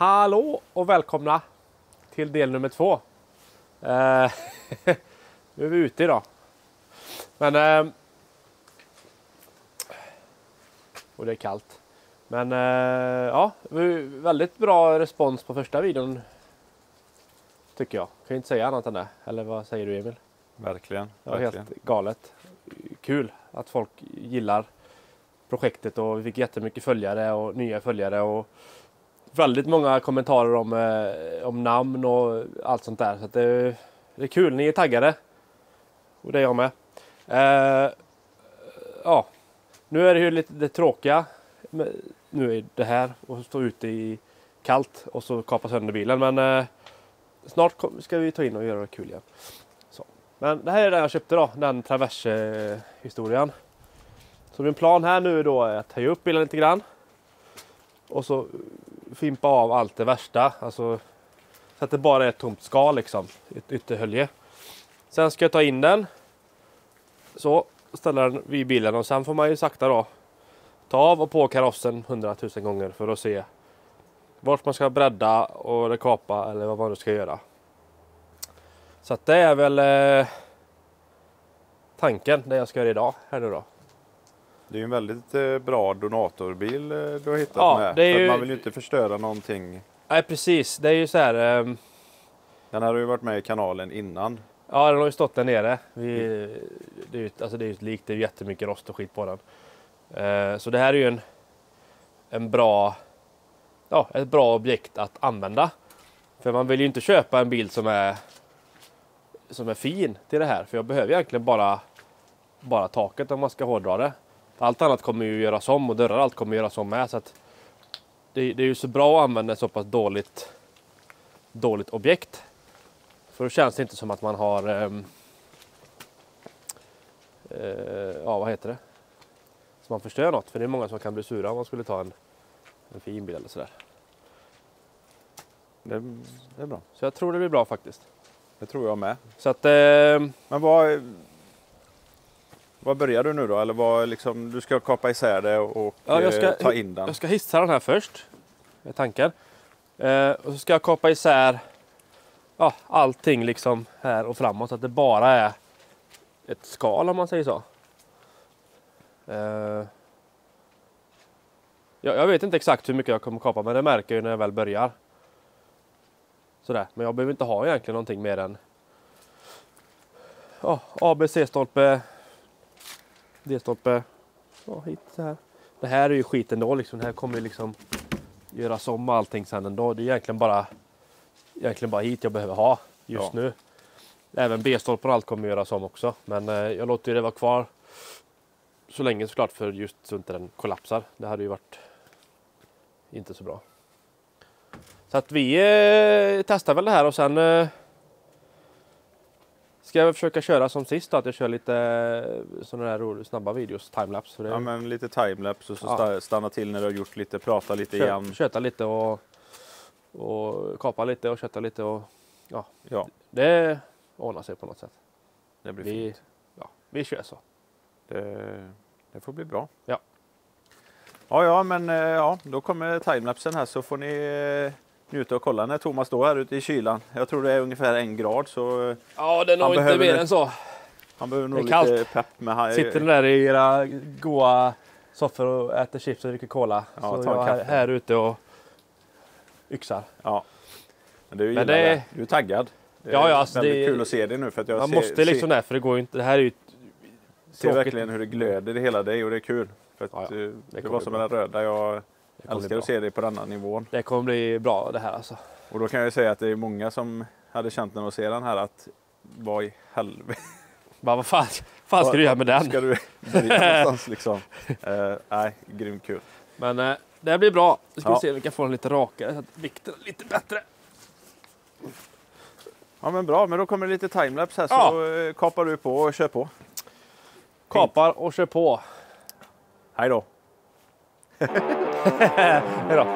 Hallå och välkomna till del nummer 2. Nu är vi ute idag. Men och det är kallt. Men ja, väldigt bra respons på första videon. Tycker jag. Kan inte säga annat än det. Eller vad säger du, Emil? Verkligen. Ja, helt galet. Kul att folk gillar projektet och vi fick jättemycket följare och nya följare och väldigt många kommentarer om namn och allt sånt där. Så att det är kul, ni är taggade. Och det är jag med. Ja, nu är det ju lite det tråkiga. Nu är det här och stå ute i kallt och så kapa sönder bilen. Men snart ska vi ta in och göra det kul igen. Så. Men det här är det jag köpte då, den Traverse-historien. Så min plan här nu då är att höja upp bilen lite grann. Och så fimpa av allt det värsta. Alltså så att det bara är ett tomt skal liksom. Ett ytterhölje. Sen ska jag ta in den. Så ställer den vid bilen. Och sen får man ju sakta då ta av och på karossen 100 000 gånger. För att se vart man ska bredda och rekapa. Eller vad man nu ska göra. Så att det är väl tanken. Det jag ska göra idag. Här nu då. Det är ju en väldigt bra donatorbil du har hittat med. Det är ju... Man vill ju inte förstöra någonting. Nej, precis. Det är ju så här... Den har ju varit med i kanalen innan. Ja, den har ju stått där nere. Det är ju likt, det är jättemycket rost och skit på den. Så det här är ju en bra... Ja, ett bra objekt att använda. För man vill ju inte köpa en bil som är fin till det här. För jag behöver egentligen bara taket om man ska hårdra det. Allt annat kommer ju göras om och dörrar allt kommer göras om med. Så att det är ju så bra att använda ett så pass dåligt objekt. För då känns det inte som att man har ja, vad heter det? Så man förstör något. För det är många som kan bli sura om man skulle ta en fin bil eller sådär. Det är bra. Så jag tror det blir bra faktiskt. Det tror jag med. Så att, men vad börjar du nu då? Eller vad liksom, du ska kapa isär det och ta in den? Jag ska hissa den här först. Med tanken. Och så ska jag kapa isär allting liksom här och framåt. Så att det bara är ett skal om man säger så. Jag vet inte exakt hur mycket jag kommer kapa. Men det märker jag när jag väl börjar. Sådär. Men jag behöver inte ha egentligen någonting mer än ABC-stolpe, D-stolpe, hit så här. Det här är ju skiten då liksom. Det här kommer ju liksom göras om allting sen ändå. Det är egentligen bara hit jag behöver ha just nu. Även B-stolpen och allt kommer göras om också. Men jag låter ju det vara kvar så länge såklart för just så inte den kollapsar. Det hade ju varit inte så bra. Så att vi testar väl det här och sen ska jag försöka köra som sist då, att jag kör lite sådana här snabba videos, timelapse. Ja, men lite timelapse och så stanna till när du har gjort lite, prata lite igen. Köta lite och kapa lite och köta lite och ja. Det ordnar sig på något sätt. Det blir fint. Ja, vi kör så. Det får bli bra. Ja. Ja, men då kommer timelapsen här så får ni njuta och kolla när Thomas står här ute i kylan. Jag tror det är ungefär 1 grad så... Ja, det är nog inte mer än så. Han behöver nog lite kallt. Pepp med... Sitter där i era goa soffor och äter chips och dricker cola. Ja, så jag är här ute och yxar. Ja, men du gillar det. Du är taggad. Det är alltså väldigt kul att se det nu. För att jag måste liksom det, för det går ju inte... Det här är ju ser verkligen hur det glöder i hela dig och det är kul. För att det var som den röda. Jag älskar att se det på denna nivån. Det kommer bli bra det här alltså. Och då kan jag säga att det är många som hade känt när de ser den här att vad i helvete. Vad fan ska du göra med den? Ska du börja någonstans liksom? Nej, grymt kul. Men det blir bra. Nu ska vi se om vi kan få den lite rakare så att vikten är lite bättre. Ja men bra, men då kommer det lite timelapse här så kapar du på och kör på. Kapar och kör på. Hej då. Hej då.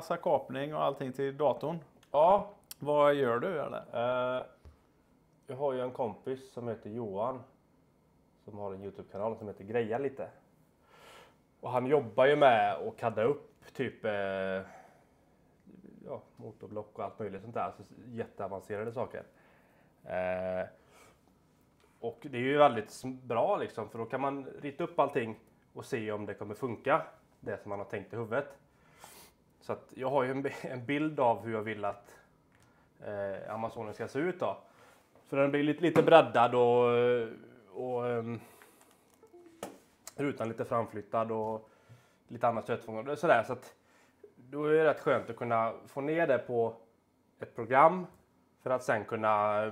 massa kapning och allting till datorn. Ja. Vad gör du eller? Jag har ju en kompis som heter Johan. Som har en YouTube-kanal som heter Greja lite. Och han jobbar ju med att kadda upp typ motorblock och allt möjligt sånt där. Alltså jätteavancerade saker. Och det är ju väldigt bra liksom, för då kan man rita upp allting och se om det kommer funka, det som man har tänkt i huvudet. Så att jag har ju en bild av hur jag vill att Amazonen ska se ut då. Så den blir lite breddad och rutan lite framflyttad och lite annat stötfång sådär. Så att då är det rätt skönt att kunna få ner det på ett program för att sen kunna,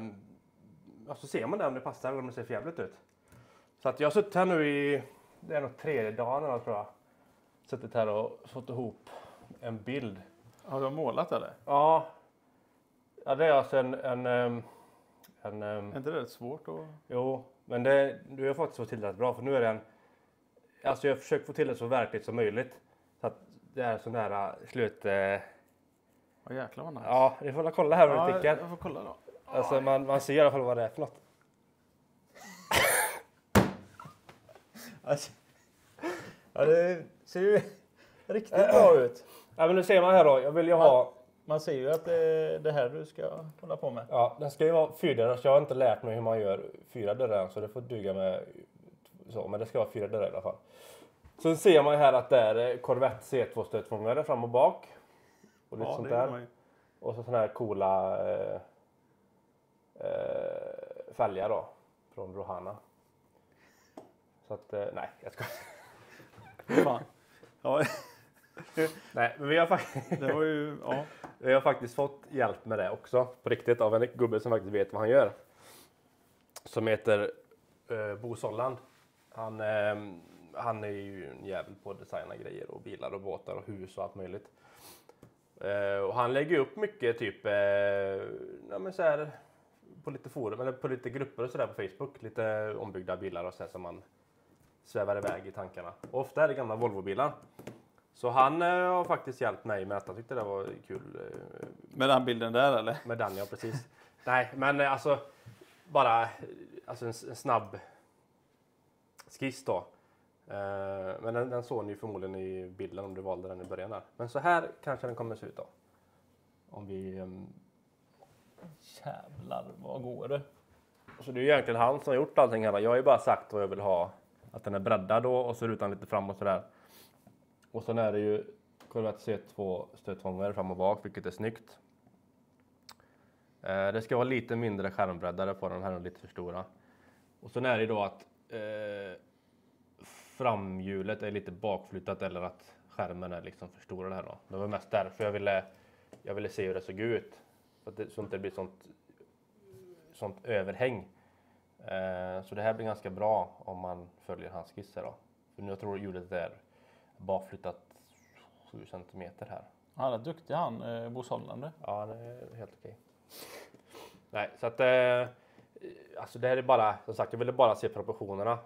så ser man det om det passar eller om det ser jävligt ut. Så att jag har suttit här nu det är nog 3:e dagen tror jag. Suttit här och fått ihop en bild. Har du målat eller? Ja. Ja, det är alltså är inte det rätt svårt att... Jo, men du har fått så till det bra, för nu är det alltså jag försöker få till det så verkligt som möjligt. Så att det är sån här slut... Vad jäklar vad nice. Ja, vi får kolla här om du tycker. Jag får kolla då. Alltså man ser i alla fall vad det är för något. Alltså. Ja, det ser ju riktigt bra ut. Ja, men nu ser man här då. Jag vill ju ha... Man ser ju att det är det här du ska hålla på med. Ja, den ska ju vara 4 dörrar. Så jag har inte lärt mig hur man gör 4 dörrar. Så det får duga med så. Men det ska vara 4 dörrar i alla fall. Sen ser man ju här att det är Corvette C2-stötfångare fram och bak. Och lite sånt där. Och så såna här coola fälgar då. Från Rohana. Så att, nej, jag ska... Fan. Ja. Nej, men vi har faktiskt fått hjälp med det också. På riktigt, av en gubbe som faktiskt vet vad han gör. Som heter Bo Solland. Han är ju en jävel på att designa grejer och bilar och båtar och hus och allt möjligt. Och han lägger upp mycket typ så här, på lite forum eller på lite grupper och sådär på Facebook. Lite ombyggda bilar och så här som man svävar iväg i tankarna. Och ofta är det gamla Volvo-bilar. Så han har faktiskt hjälpt mig med att han tyckte det var kul. Med den bilden där eller? Med den, ja, precis. Nej, men alltså bara alltså en snabb skiss då. Men den såg ni ju förmodligen i bilden om du valde den i början där. Men så här kanske den kommer se ut då. Om vi... Jävlar, vad går det? Så det är ju egentligen han som har gjort allting här. Jag har ju bara sagt vad jag vill ha. Att den är breddad då och så rutan lite fram och sådär. Och sen är det ju Corvette C2 stötfångare fram och bak, vilket är snyggt. Det ska vara lite mindre skärmbreddare på den här och lite för stora. Och sen är det då att framhjulet är lite bakflyttat eller att skärmen är liksom för stor här då. Det var mest därför jag ville se hur det såg ut. Så att det, så att det blir sånt överhäng. Så det här blir ganska bra om man följer hans skisser då. För nu tror jag hjulet är bakflyttat 7 centimeter här. Han är duktig han, Bo Solland. Ja, det är helt okej. Nej, så att alltså det här är bara, som sagt, jag ville bara se proportionerna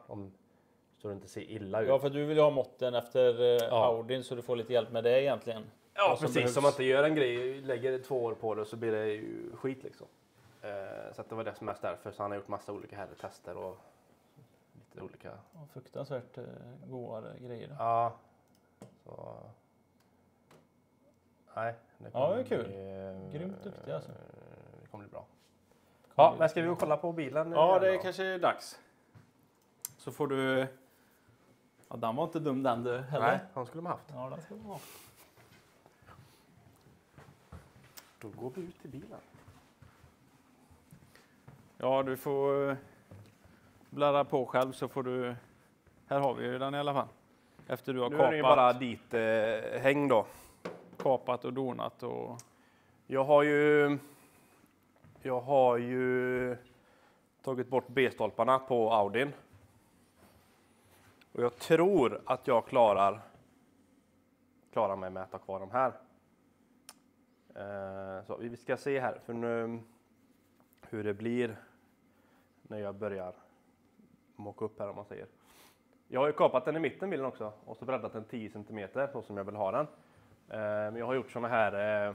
så det inte ser illa ut. Ja, för du vill ju ha måtten efter Audin så du får lite hjälp med det egentligen. Ja, precis. Som man inte gör en grej, lägger 2 år på det så blir det ju skit liksom. Så att det var det som mest därför. Så han har gjort massa olika här tester och lite olika... Ja, fruktansvärt goda grejer. Ja. Så... Nej. Det är kul. Grymt duktig alltså. Det kommer bli bra. Ja, men ska vi kolla på bilen? Ja, det kanske är dags. Så får du... Ja, den var inte dum den du heller. Nej, han skulle man haft. Ja, den skulle man ha. Då går vi ut till bilen. Ja, du får bläddra på själv så får du... Här har vi ju den i alla fall. Efter du har kapat. Nu är det ju bara dit häng då. Kapat och donat och... Jag har ju tagit bort B-stolparna på Audin. Och jag tror att jag klarar mig med att ta kvar de här. Så vi ska se här för nu hur det blir när jag börjar mocka upp här om man säger. Jag har ju kapat den i mitten bilen också och så breddat den 10 cm så som jag vill ha den. Men jag har gjort såna här,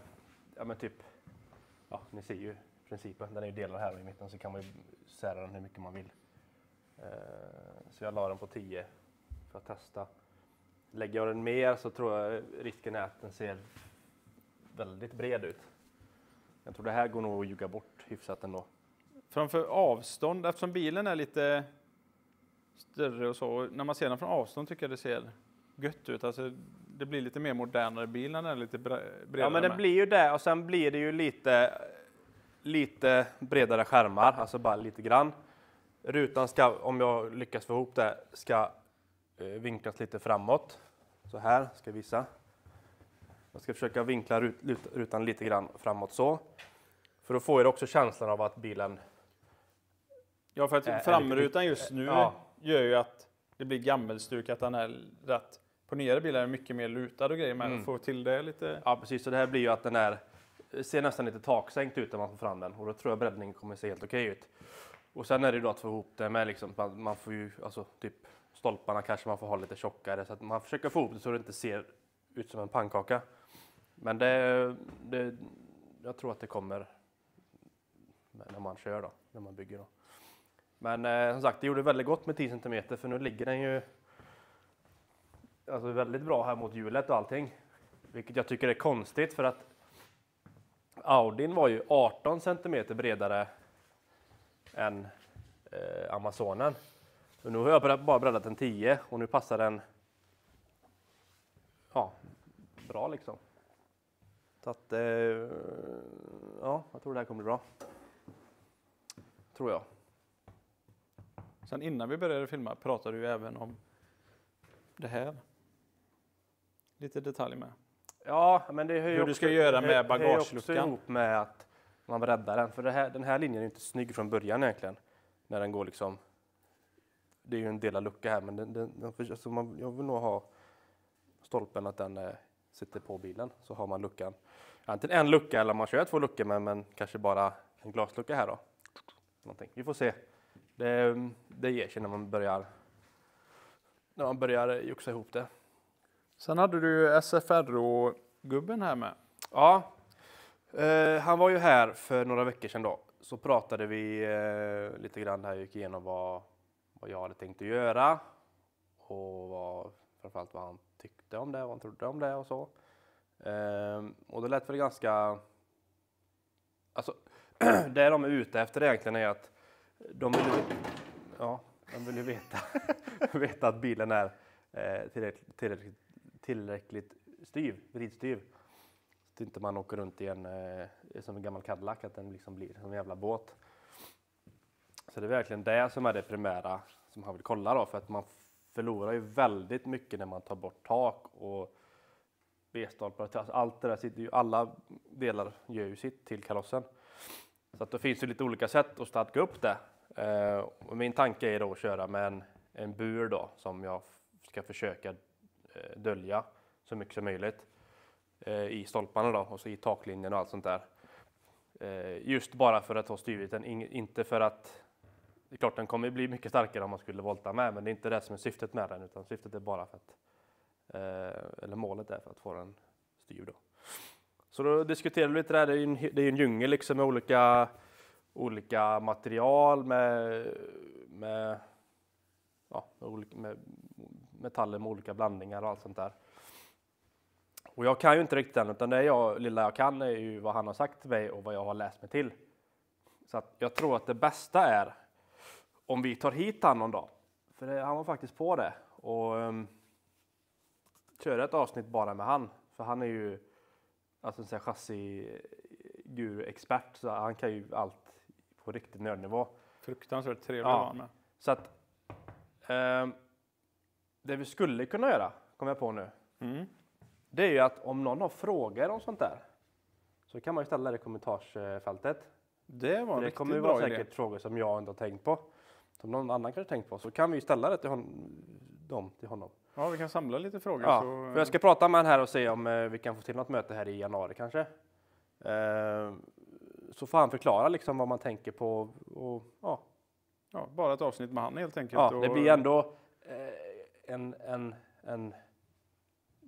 ja men typ, ja ni ser ju principen. Den är ju delad här i mitten så kan man ju sära den hur mycket man vill. Så jag la den på 10 för att testa. Lägger jag den mer så tror jag risken är att den ser väldigt bred ut. Jag tror det här går nog att ljuga bort hyfsat ändå. Framför avstånd, eftersom bilen är lite större och så, när man ser den från avstånd tycker jag det ser gött ut. Alltså, det blir lite mer modernare bil när den är lite bredare. Ja men det blir ju det och sen blir det ju lite bredare skärmar, alltså bara lite grann. Rutan ska, om jag lyckas få ihop det, ska vinklas lite framåt. Så här ska jag visa. Jag ska försöka vinkla rutan lite grann framåt så. För då får jag också känslan av att bilen... Ja, för att framrutan just nu gör ju att det blir gammelstuk, att den är rätt. På nyare bilar är det mycket mer lutad och grejer, men få till det lite... Ja, precis. Så det här blir ju att den ser nästan lite taksänkt ut när man får fram den. Och då tror jag breddningen kommer se helt okej ut. Och sen är det då att få ihop det med liksom, man får ju, alltså typ stolparna kanske man får ha lite tjockare. Så att man försöker få ihop det så det inte ser ut som en pannkaka. Men jag tror att det kommer när man kör då, när man bygger då. Men som sagt, det gjorde väldigt gott med 10 cm för nu ligger den ju alltså väldigt bra här mot hjulet och allting. Vilket jag tycker är konstigt för att Audin var ju 18 cm bredare än Amazonen. Och nu har jag bara breddat en 10 och nu passar den bra liksom. Så att ja, jag tror det här kommer bli bra. Tror jag. Sen innan vi började filma pratade du även om det här. Lite detalj med. Ja, men det är hur du ska göra med bagageluckan. Det är också ihop med att man breddar den. För den här linjen är inte snygg från början egentligen. När den går liksom... Det är ju en del av lucka här, men alltså jag vill nog ha stolpen att den sitter på bilen. Så har man luckan. Antingen en lucka eller man kör 2 luckor, men kanske bara en glaslucka här då. Någonting. Vi får se. Det ger sig när man börjar juxa ihop det. Sen hade du SFRO-gubben här med. Ja, han var ju här för några veckor sedan då. Så pratade vi lite grann här, gick igenom vad jag hade tänkt att göra. Och framförallt vad han tyckte om det, vad han trodde om det och så. Och det lät väl ganska... Alltså, det de är ute efter egentligen är att de vill ju veta att bilen är tillräckligt vridstyv. Så inte man åker runt i som en gammal Cadillac, att den liksom blir som en jävla båt. Så det är verkligen det som är det primära som han vill kolla då, för att man förlorar ju väldigt mycket när man tar bort tak och B-stolpar. Alltså allt det där sitter ju, alla delar gör ju sitt till karossen. Så att det finns ju lite olika sätt att stadga upp det. Och min tanke är då att köra med en bur då som jag ska försöka dölja så mycket som möjligt i stolparna då och så i taklinjen och allt sånt där. Just bara för att ha styrviten, inte för att det är klart den kommer bli mycket starkare om man skulle volta med, men det är inte det som är syftet med den, utan syftet är bara för att eller målet är för att få den styr då. Så då diskuterar vi lite där, det är en djungel liksom med olika material med metaller med olika blandningar och allt sånt där. Och jag kan ju inte riktigt än, utan det lilla jag kan är ju vad han har sagt till mig och vad jag har läst mig till. Så att jag tror att det bästa är om vi tar hit han någon dag. För han var faktiskt på det. Och kör ett avsnitt bara med han. För han är ju alltså en chassi-guru-expert. Så han kan ju allt på riktigt nördnivå. Fruktansvärt trevlig var med. Så att det vi skulle kunna göra, kommer jag på nu. Det är ju att om någon har frågor om sånt där så kan man ju ställa det i kommentarsfältet. Det kommer ju vara säkert frågor som jag inte har tänkt på. Som någon annan kanske tänkt på. Så kan vi ställa det till honom. Ja, vi kan samla lite frågor. Ja, för jag ska prata med han här och se om vi kan få till något möte här i januari kanske. Så får han förklara liksom vad man tänker på. Och, ja, bara ett avsnitt med han helt enkelt. Ja, det blir ändå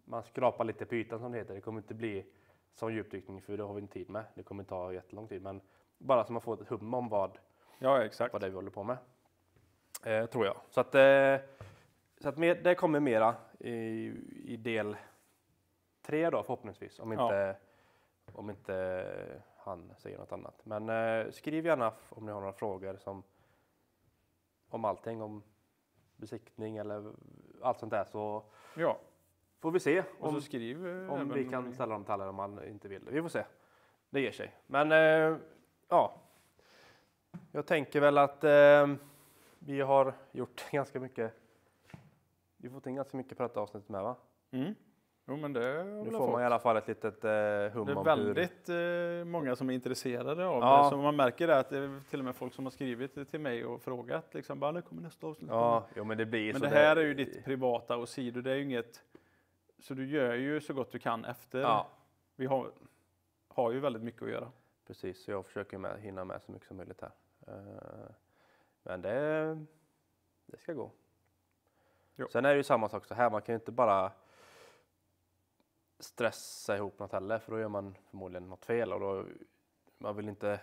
man skrapar lite på ytan som det heter. Det kommer inte bli som djupdykning för det har vi inte tid med. Det kommer inte ta jättelång tid. Men bara så man får ett hum om vad det är vi håller på med. Tror jag. Så att det kommer mera i del 3 då förhoppningsvis. Om inte han säger något annat. Men skriv gärna om ni har några frågor om allting. Om besiktning eller allt sånt där. Så får vi se om vi kan ställa dem till alla om man inte vill. Vi får se. Det ger sig. Men jag tänker väl att vi har gjort ganska mycket. Vi har fått in ganska mycket på detta avsnittet med, va? Mm. Jo, men det nu får man i alla fall ett litet hum om det är väldigt många som är intresserade av det. Så man märker att det är till och med folk som har skrivit till mig och frågat liksom, bara, nu kommer nästa avsnitt. Men det blir men så det här är ju ditt privata och sidor. Det är ju inget, så du gör ju så gott du kan efter. Ja. Vi har ju väldigt mycket att göra. Precis, så jag försöker hinna med så mycket som möjligt här. Men det ska gå. Jo. Sen är det ju samma sak så här, man kan ju inte bara stressa ihop något heller, för då gör man förmodligen något fel och då man vill inte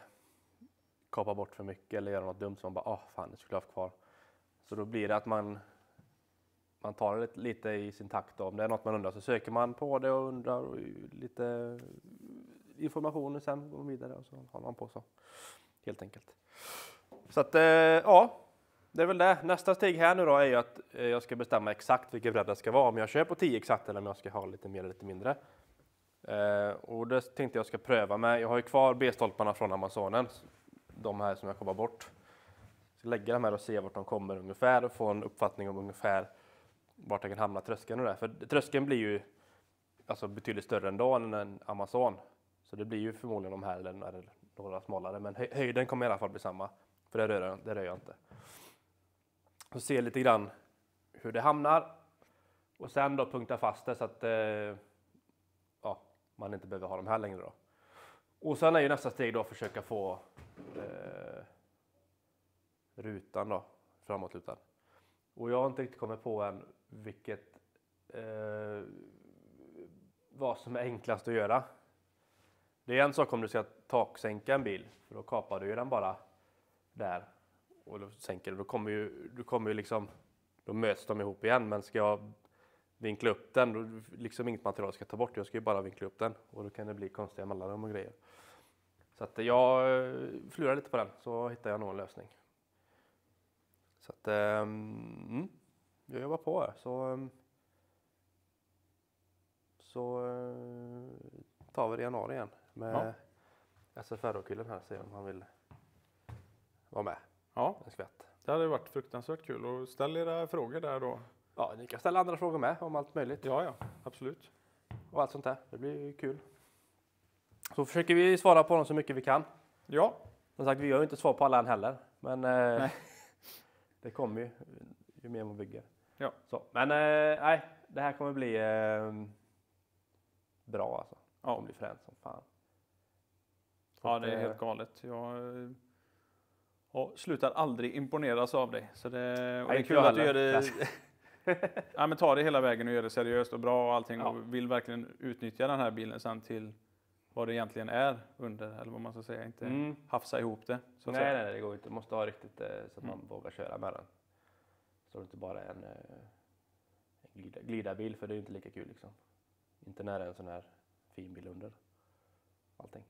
kapa bort för mycket eller göra något dumt som man bara, fan det skulle jag ha kvar. Så då blir det att man tar det lite i sin takt. Om det är något man undrar så söker man på det och undrar och lite information och sen går man vidare och så håller man på så. Helt enkelt. Så att det är väl det. Nästa steg här nu då är ju att jag ska bestämma exakt vilken bredd det ska vara. Om jag kör på 10 exakt eller om jag ska ha lite mer eller lite mindre. Och det tänkte jag ska pröva med. Jag har ju kvar B-stolparna från Amazonen. De här som jag kommer bort. Jag ska lägga dem här och se vart de kommer ungefär. Och få en uppfattning om ungefär vart jag kan hamna tröskeln och det. För tröskeln blir ju alltså betydligt större ändå än en Amazon. Så det blir ju förmodligen de här eller några smalare. Men höjden kommer i alla fall bli samma. För det rör jag inte. Så se lite grann hur det hamnar. Och sen då punkta fast det så att man inte behöver ha de här längre då. Och sen är ju nästa steg då att försöka få rutan då, framåtlutad. Och jag har inte riktigt kommit på än vad som är enklast att göra. Det är en sak om du ska taksänka en bil, för då kapar du ju den bara där och då sänker du. Då kommer ju liksom, då möts de ihop igen, men ska jag vinkla upp den, då liksom inget material ska ta bort, jag ska ju bara vinkla upp den och då kan det bli konstiga mellanrum och grejer. Så att jag flurar lite på den, så hittar jag nog en lösning. Så att jag jobbar på här, så tar vi det i januari igen med SFR-killen här, se om han vill vara med. Ja, en skvätt. Det hade varit fruktansvärt kul, och ställ era frågor där då. Ja, ni kan ställa andra frågor med om allt möjligt. Ja, absolut. Och allt sånt där, det blir kul. Så försöker vi svara på dem så mycket vi kan. Ja. Som sagt, vi har ju inte svar på alla än heller. Men det kommer ju mer man bygger. Ja. Så, men det här kommer bli bra alltså. Ja. Det kommer bli fränt som fan. Så ja, det är helt galet. Jag slutar aldrig imponeras av dig. Så det är kul att du gör det. Ja, men ta det hela vägen och gör det seriöst och bra och allting. Ja. Och vill verkligen utnyttja den här bilen sen till vad det egentligen är under, eller vad man ska säga, inte hafsa ihop det. Så nej, det går inte. Måste ha riktigt så att man vågar köra med den. Så det inte bara en glidarbil, för det är ju inte lika kul liksom. Inte när det är en sån här fin bil under allting.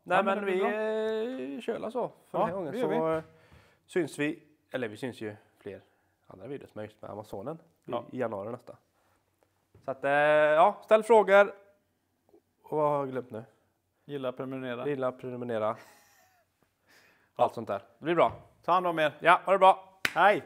Men vi kör så för den här gången. Så syns vi, eller vi syns ju fler andra videos med just med Amazonen i januari nästa. Så att ställ frågor. Och vad har jag glömt nu? Gilla, prenumerera. Allt sånt där. Det blir bra. Ta hand om er. Ja, ha det bra. Hej!